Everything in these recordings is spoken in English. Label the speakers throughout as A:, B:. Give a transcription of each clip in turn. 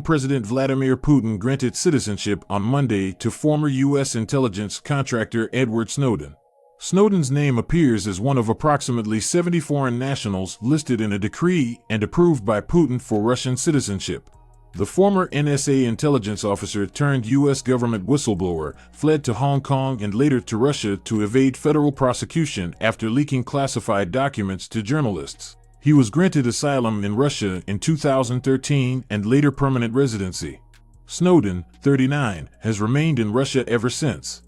A: President Vladimir Putin granted citizenship on Monday to former U.S. intelligence contractor Edward Snowden. Snowden's name appears as one of approximately 70 foreign nationals listed in a decree and approved by Putin for Russian citizenship. The former NSA intelligence officer turned U.S. government whistleblower fled to Hong Kong and later to Russia to evade federal prosecution after leaking classified documents to journalists. He was granted asylum in Russia in 2013 and later permanent residency. Snowden, 39, has remained in Russia ever since.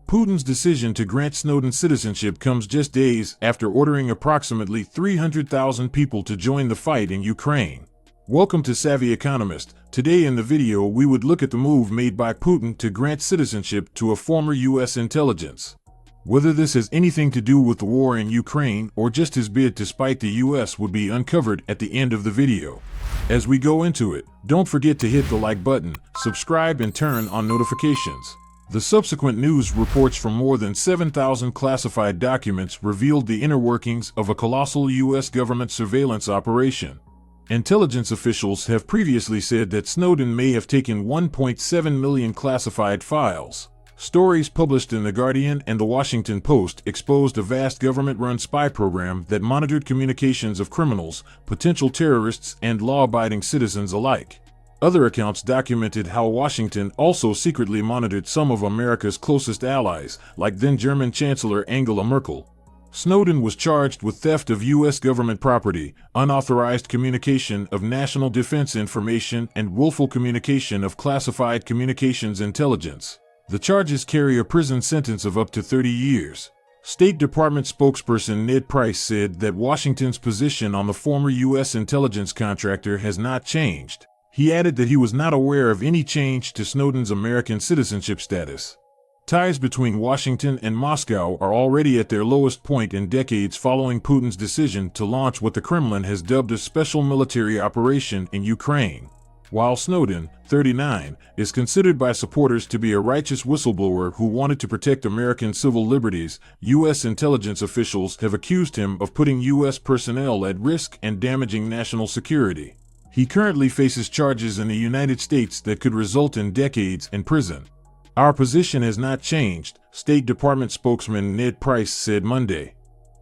A: Putin's decision to grant Snowden citizenship comes just days after ordering approximately 300,000 people to join the fight in Ukraine. Welcome to Savvy Economist. Today in the video we would look at the move made by Putin to grant citizenship to a former U.S. intelligence. Whether this has anything to do with the war in Ukraine or just his bid to spite the U.S. would be uncovered at the end of the video. As we go into it, don't forget to hit the like button, subscribe and turn on notifications. The subsequent news reports from more than 7,000 classified documents revealed the inner workings of a colossal U.S. government surveillance operation. Intelligence officials have previously said that Snowden may have taken 1.7 million classified files. Stories published in The Guardian and The Washington Post exposed a vast government-run spy program that monitored communications of criminals, potential terrorists, and law-abiding citizens alike. Other accounts documented how Washington also secretly monitored some of America's closest allies, like then-German Chancellor Angela Merkel. Snowden was charged with theft of U.S. government property, unauthorized communication of national defense information, and willful communication of classified communications intelligence. The charges carry a prison sentence of up to 30 years. State Department spokesperson Ned Price said that Washington's position on the former U.S. intelligence contractor has not changed. He added that he was not aware of any change to Snowden's American citizenship status. Ties between Washington and Moscow are already at their lowest point in decades following Putin's decision to launch what the Kremlin has dubbed a special military operation in Ukraine. While Snowden, 39, is considered by supporters to be a righteous whistleblower who wanted to protect American civil liberties, U.S. intelligence officials have accused him of putting U.S. personnel at risk and damaging national security. He currently faces charges in the United States that could result in decades in prison. Our position has not changed, State Department spokesman Ned Price said Monday.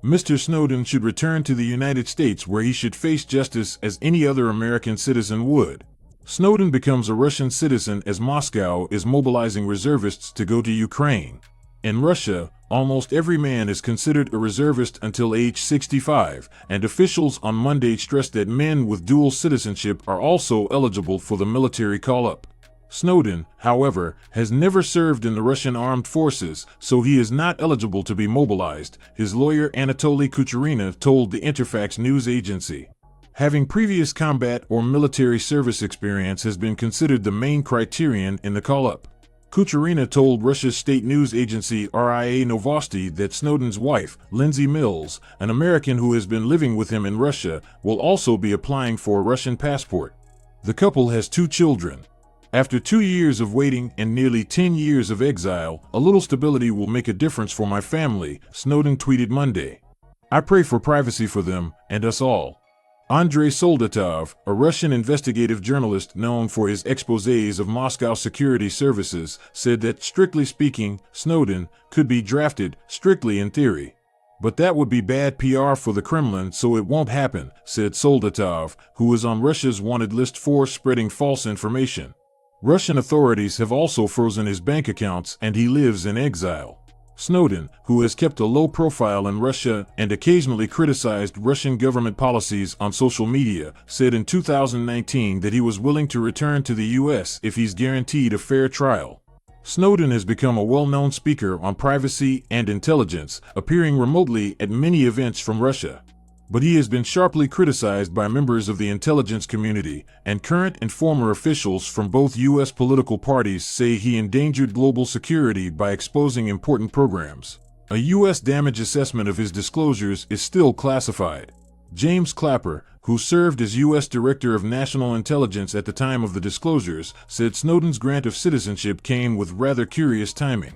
A: Mr. Snowden should return to the United States where he should face justice as any other American citizen would. Snowden becomes a Russian citizen as Moscow is mobilizing reservists to go to Ukraine. In Russia, almost every man is considered a reservist until age 65, and officials on Monday stressed that men with dual citizenship are also eligible for the military call-up. Snowden, however, has never served in the Russian armed forces, so he is not eligible to be mobilized, his lawyer Anatoly Kucherena told the Interfax news agency. Having previous combat or military service experience has been considered the main criterion in the call-up. Kucherena told Russia's state news agency RIA Novosti that Snowden's wife, Lindsay Mills, an American who has been living with him in Russia, will also be applying for a Russian passport. The couple has 2 children. After 2 years of waiting and nearly 10 years of exile, a little stability will make a difference for my family, Snowden tweeted Monday. I pray for privacy for them and us all. Andrei Soldatov, a Russian investigative journalist known for his exposés of Moscow security services, said that, strictly speaking, Snowden could be drafted, strictly in theory. But that would be bad PR for the Kremlin, so it won't happen, said Soldatov, who is on Russia's wanted list for spreading false information. Russian authorities have also frozen his bank accounts and he lives in exile. Snowden, who has kept a low profile in Russia and occasionally criticized Russian government policies on social media, said in 2019 that he was willing to return to the U.S. if he's guaranteed a fair trial. Snowden has become a well-known speaker on privacy and intelligence, appearing remotely at many events from Russia. But he has been sharply criticized by members of the intelligence community, and current and former officials from both U.S. political parties say he endangered global security by exposing important programs. A U.S. damage assessment of his disclosures is still classified. James Clapper, who served as U.S. Director of National Intelligence at the time of the disclosures, said Snowden's grant of citizenship came with rather curious timing.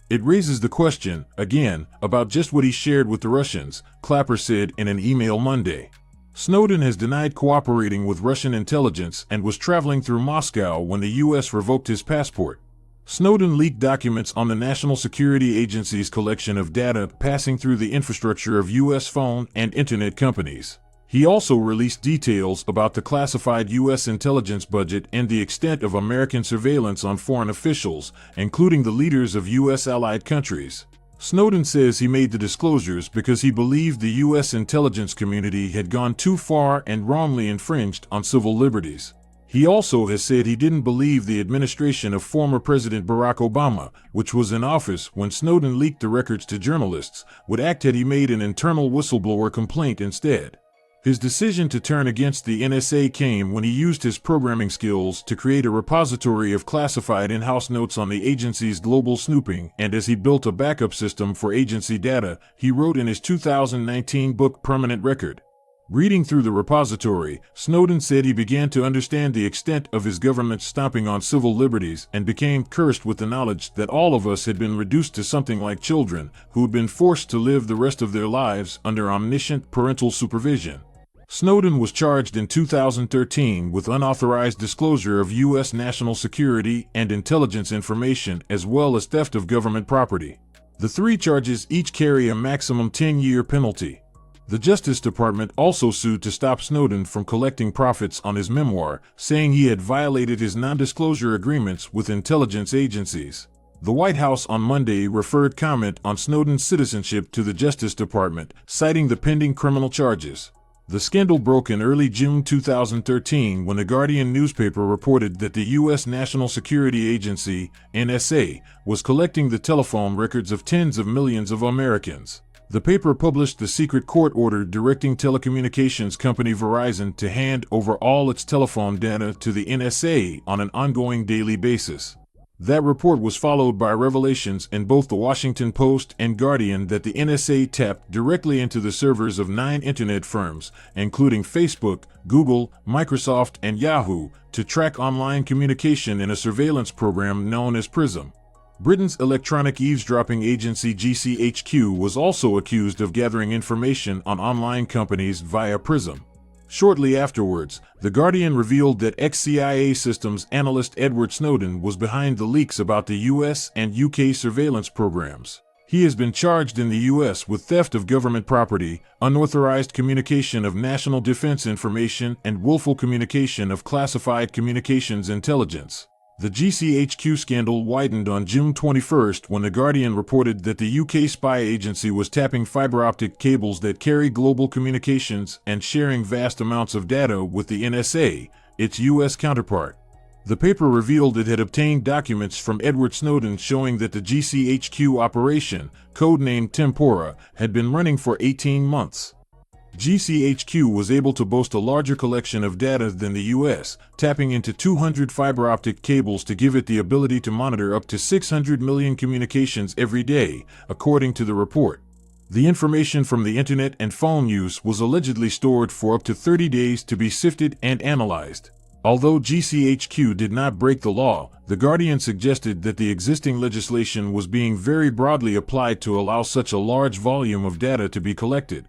A: It raises the question, again, about just what he shared with the Russians, Clapper said in an email Monday. Snowden has denied cooperating with Russian intelligence and was traveling through Moscow when the U.S. revoked his passport. Snowden leaked documents on the National Security Agency's collection of data passing through the infrastructure of U.S. phone and internet companies. He also released details about the classified U.S. intelligence budget and the extent of American surveillance on foreign officials, including the leaders of U.S. allied countries. Snowden says he made the disclosures because he believed the U.S. intelligence community had gone too far and wrongly infringed on civil liberties. He also has said he didn't believe the administration of former President Barack Obama, which was in office when Snowden leaked the records to journalists, would act had he made an internal whistleblower complaint instead. His decision to turn against the NSA came when he used his programming skills to create a repository of classified in-house notes on the agency's global snooping, and as he built a backup system for agency data, he wrote in his 2019 book Permanent Record. Reading through the repository, Snowden said he began to understand the extent of his government's stomping on civil liberties and became cursed with the knowledge that all of us had been reduced to something like children who had been forced to live the rest of their lives under omniscient parental supervision. Snowden was charged in 2013 with unauthorized disclosure of U.S. national security and intelligence information as well as theft of government property. The three charges each carry a maximum 10-year penalty. The Justice Department also sued to stop Snowden from collecting profits on his memoir, saying he had violated his non-disclosure agreements with intelligence agencies. The White House on Monday referred comment on Snowden's citizenship to the Justice Department, citing the pending criminal charges. The scandal broke in early June 2013 when the Guardian newspaper reported that the U.S. National Security Agency, NSA, was collecting the telephone records of tens of millions of Americans. The paper published the secret court order directing telecommunications company Verizon to hand over all its telephone data to the NSA on an ongoing daily basis. That report was followed by revelations in both the Washington Post and Guardian that the NSA tapped directly into the servers of 9 internet firms, including Facebook, Google, Microsoft, and Yahoo, to track online communication in a surveillance program known as PRISM. Britain's electronic eavesdropping agency GCHQ was also accused of gathering information on online companies via PRISM. Shortly afterwards, The Guardian revealed that ex-CIA systems analyst Edward Snowden was behind the leaks about the US and UK surveillance programs. He has been charged in the US with theft of government property, unauthorized communication of national defense information, and willful communication of classified communications intelligence. The GCHQ scandal widened on June 21 when The Guardian reported that the UK spy agency was tapping fiber optic cables that carry global communications and sharing vast amounts of data with the NSA, its US counterpart. The paper revealed it had obtained documents from Edward Snowden showing that the GCHQ operation, codenamed Tempora, had been running for 18 months. GCHQ was able to boast a larger collection of data than the US, tapping into 200 fiber optic cables to give it the ability to monitor up to 600 million communications every day, according to the report. The information from the internet and phone use was allegedly stored for up to 30 days to be sifted and analyzed. Although GCHQ did not break the law, The Guardian suggested that the existing legislation was being very broadly applied to allow such a large volume of data to be collected.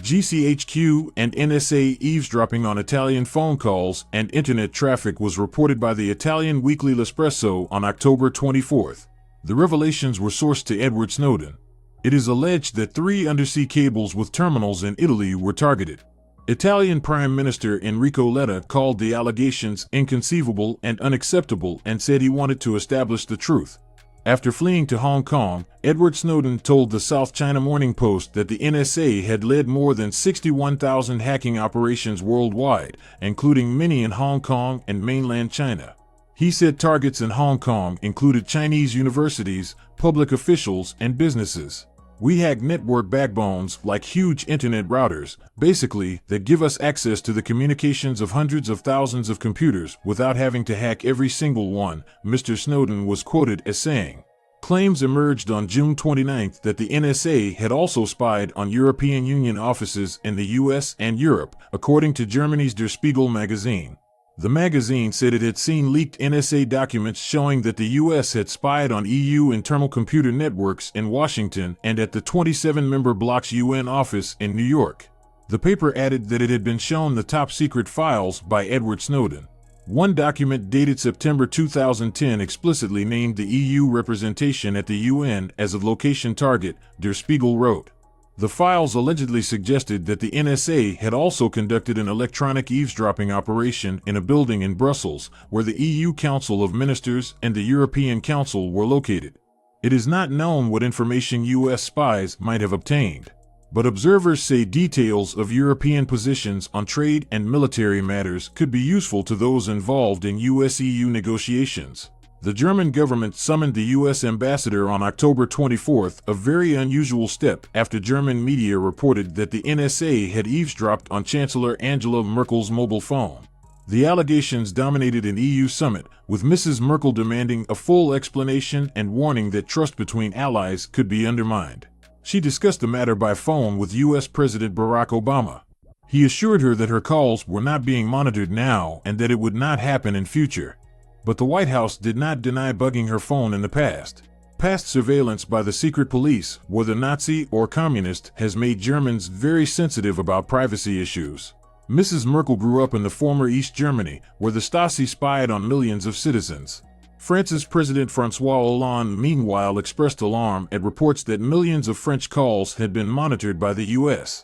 A: GCHQ and NSA eavesdropping on Italian phone calls and internet traffic was reported by the Italian weekly L'Espresso on October 24. The revelations were sourced to Edward Snowden. It is alleged that 3 undersea cables with terminals in Italy were targeted. Italian Prime Minister Enrico Letta called the allegations inconceivable and unacceptable and said he wanted to establish the truth. After fleeing to Hong Kong, Edward Snowden told the South China Morning Post that the NSA had led more than 61,000 hacking operations worldwide, including many in Hong Kong and mainland China. He said targets in Hong Kong included Chinese universities, public officials, and businesses. We hack network backbones like huge internet routers, basically, that give us access to the communications of hundreds of thousands of computers without having to hack every single one, Mr. Snowden was quoted as saying. Claims emerged on June 29 that the NSA had also spied on European Union offices in the US and Europe, according to Germany's Der Spiegel magazine. The magazine said it had seen leaked NSA documents showing that the U.S. had spied on EU internal computer networks in Washington and at the 27-member bloc's UN office in New York. The paper added that it had been shown the top-secret files by Edward Snowden. One document dated September 2010 explicitly named the EU representation at the UN as a location target, Der Spiegel wrote. The files allegedly suggested that the NSA had also conducted an electronic eavesdropping operation in a building in Brussels, where the EU Council of Ministers and the European Council were located. It is not known what information US spies might have obtained, but observers say details of European positions on trade and military matters could be useful to those involved in US-EU negotiations. The German government summoned the U.S. ambassador on October 24, a very unusual step after German media reported that the NSA had eavesdropped on Chancellor Angela Merkel's mobile phone. The allegations dominated an EU summit, with Mrs. Merkel demanding a full explanation and warning that trust between allies could be undermined. She discussed the matter by phone with U.S. President Barack Obama. He assured her that her calls were not being monitored now and that it would not happen in future. But the White House did not deny bugging her phone in the past. Past surveillance by the secret police, whether Nazi or communist, has made Germans very sensitive about privacy issues. Mrs. Merkel grew up in the former East Germany, where the Stasi spied on millions of citizens. France's President François Hollande meanwhile expressed alarm at reports that millions of French calls had been monitored by the U.S.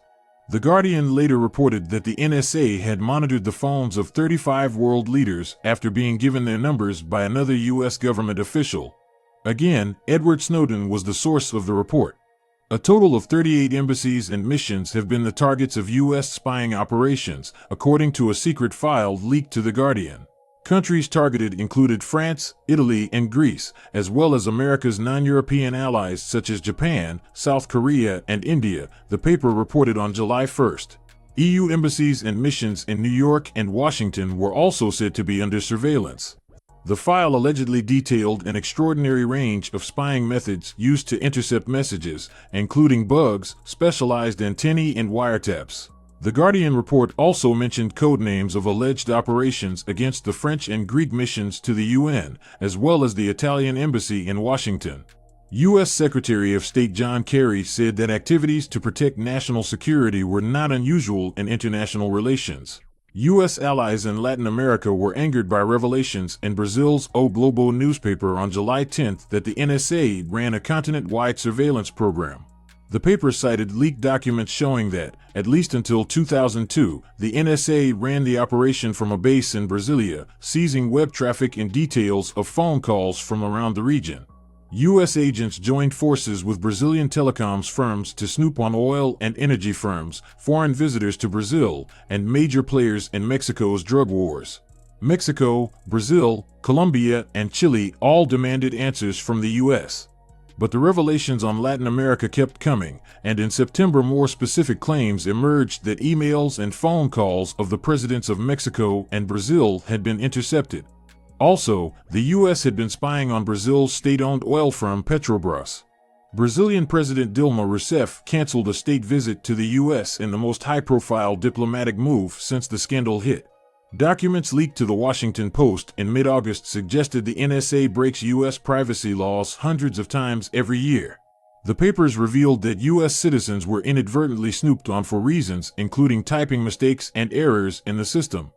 A: The Guardian later reported that the NSA had monitored the phones of 35 world leaders after being given their numbers by another U.S. government official. Again, Edward Snowden was the source of the report. A total of 38 embassies and missions have been the targets of U.S. spying operations, according to a secret file leaked to The Guardian. Countries targeted included France, Italy, and Greece, as well as America's non-European allies such as Japan, South Korea, and India, the paper reported on July 1. EU embassies and missions in New York and Washington were also said to be under surveillance. The file allegedly detailed an extraordinary range of spying methods used to intercept messages, including bugs, specialized antennae, and wiretaps. The Guardian report also mentioned codenames of alleged operations against the French and Greek missions to the UN, as well as the Italian embassy in Washington. U.S. Secretary of State John Kerry said that activities to protect national security were not unusual in international relations. U.S. allies in Latin America were angered by revelations in Brazil's O Globo newspaper on July 10 that the NSA ran a continent-wide surveillance program. The paper cited leaked documents showing that, at least until 2002, the NSA ran the operation from a base in Brasilia, seizing web traffic and details of phone calls from around the region. U.S. agents joined forces with Brazilian telecoms firms to snoop on oil and energy firms, foreign visitors to Brazil, and major players in Mexico's drug wars. Mexico, Brazil, Colombia, and Chile all demanded answers from the U.S. But the revelations on Latin America kept coming, and in September more specific claims emerged that emails and phone calls of the presidents of Mexico and Brazil had been intercepted. Also, the U.S. had been spying on Brazil's state-owned oil firm Petrobras. Brazilian President Dilma Rousseff canceled a state visit to the U.S. in the most high-profile diplomatic move since the scandal hit. Documents leaked to the Washington Post in mid-August suggested the NSA breaks U.S. privacy laws hundreds of times every year. The papers revealed that U.S. citizens were inadvertently snooped on for reasons including typing mistakes and errors in the system.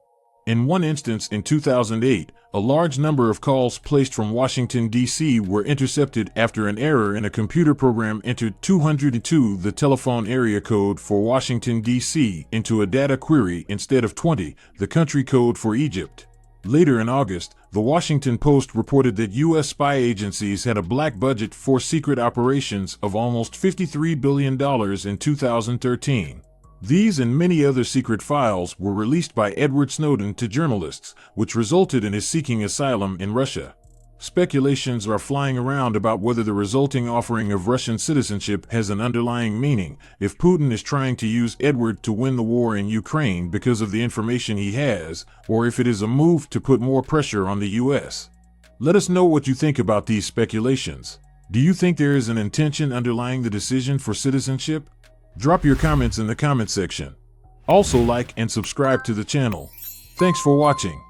A: In one instance in 2008, a large number of calls placed from Washington, D.C. were intercepted after an error in a computer program entered 202, the telephone area code for Washington, D.C., into a data query instead of 20, the country code for Egypt. Later in August, the Washington Post reported that U.S. spy agencies had a black budget for secret operations of almost $53 billion in 2013. These and many other secret files were released by Edward Snowden to journalists, which resulted in his seeking asylum in Russia. Speculations are flying around about whether the resulting offering of Russian citizenship has an underlying meaning, if Putin is trying to use Edward to win the war in Ukraine because of the information he has, or if it is a move to put more pressure on the U.S. Let us know what you think about these speculations. Do you think there is an intention underlying the decision for citizenship? Drop your comments in the comment section. Also like and subscribe to the channel. Thanks for watching.